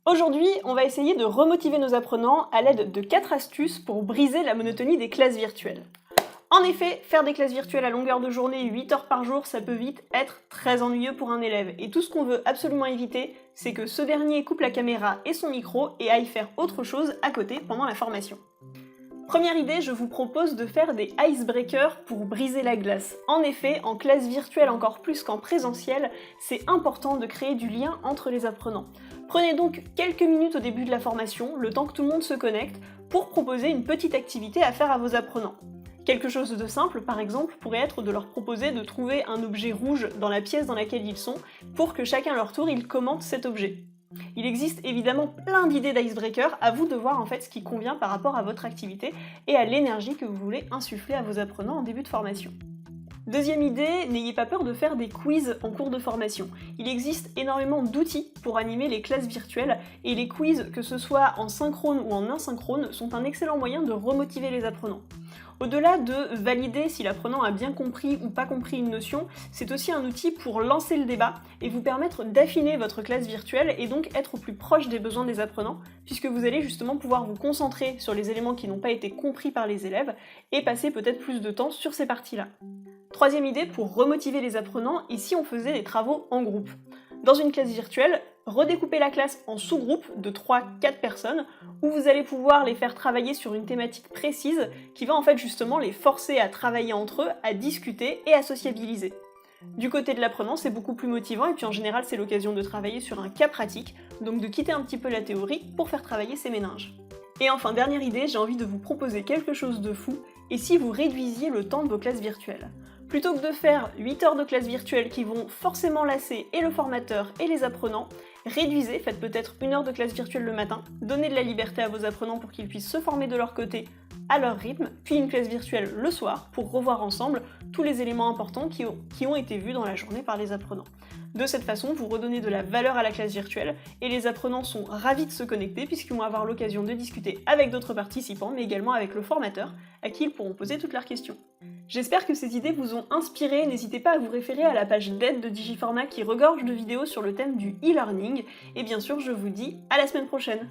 Aujourd'hui, on va essayer de remotiver nos apprenants à l'aide de 4 astuces pour briser la monotonie des classes virtuelles. En effet, faire des classes virtuelles à longueur de journée, 8 heures par jour, ça peut vite être très ennuyeux pour un élève. Et tout ce qu'on veut absolument éviter, c'est que ce dernier coupe la caméra et son micro et aille faire autre chose à côté pendant la formation. Première idée, je vous propose de faire des icebreakers pour briser la glace. En effet, en classe virtuelle encore plus qu'en présentiel, c'est important de créer du lien entre les apprenants. Prenez donc quelques minutes au début de la formation, le temps que tout le monde se connecte, pour proposer une petite activité à faire à vos apprenants. Quelque chose de simple, par exemple, pourrait être de leur proposer de trouver un objet rouge dans la pièce dans laquelle ils sont, pour que chacun à leur tour, ils commentent cet objet. Il existe évidemment plein d'idées d'icebreaker, à vous de voir en fait ce qui convient par rapport à votre activité et à l'énergie que vous voulez insuffler à vos apprenants en début de formation. Deuxième idée, n'ayez pas peur de faire des quiz en cours de formation. Il existe énormément d'outils pour animer les classes virtuelles et les quiz, que ce soit en synchrone ou en asynchrone, sont un excellent moyen de remotiver les apprenants. Au-delà de valider si l'apprenant a bien compris ou pas compris une notion, c'est aussi un outil pour lancer le débat et vous permettre d'affiner votre classe virtuelle et donc être au plus proche des besoins des apprenants, puisque vous allez justement pouvoir vous concentrer sur les éléments qui n'ont pas été compris par les élèves et passer peut-être plus de temps sur ces parties-là. Troisième idée pour remotiver les apprenants, et si on faisait des travaux en groupe. Dans une classe virtuelle, redécoupez la classe en sous-groupes de 3-4 personnes, où vous allez pouvoir les faire travailler sur une thématique précise qui va en fait justement les forcer à travailler entre eux, à discuter et à sociabiliser. Du côté de l'apprenant, c'est beaucoup plus motivant et puis en général c'est l'occasion de travailler sur un cas pratique, donc de quitter un petit peu la théorie pour faire travailler ses méninges. Et enfin, dernière idée, j'ai envie de vous proposer quelque chose de fou, et si vous réduisiez le temps de vos classes virtuelles. Plutôt que de faire 8 heures de classe virtuelle qui vont forcément lasser et le formateur et les apprenants, réduisez, faites peut-être 1 heure de classe virtuelle le matin, donnez de la liberté à vos apprenants pour qu'ils puissent se former de leur côté à leur rythme, puis une classe virtuelle le soir pour revoir ensemble tous les éléments importants qui ont été vus dans la journée par les apprenants. De cette façon, vous redonnez de la valeur à la classe virtuelle et les apprenants sont ravis de se connecter puisqu'ils vont avoir l'occasion de discuter avec d'autres participants, mais également avec le formateur, à qui ils pourront poser toutes leurs questions. J'espère que ces idées vous ont inspiré, n'hésitez pas à vous référer à la page d'aide de Digiformat qui regorge de vidéos sur le thème du e-learning, et bien sûr je vous dis à la semaine prochaine.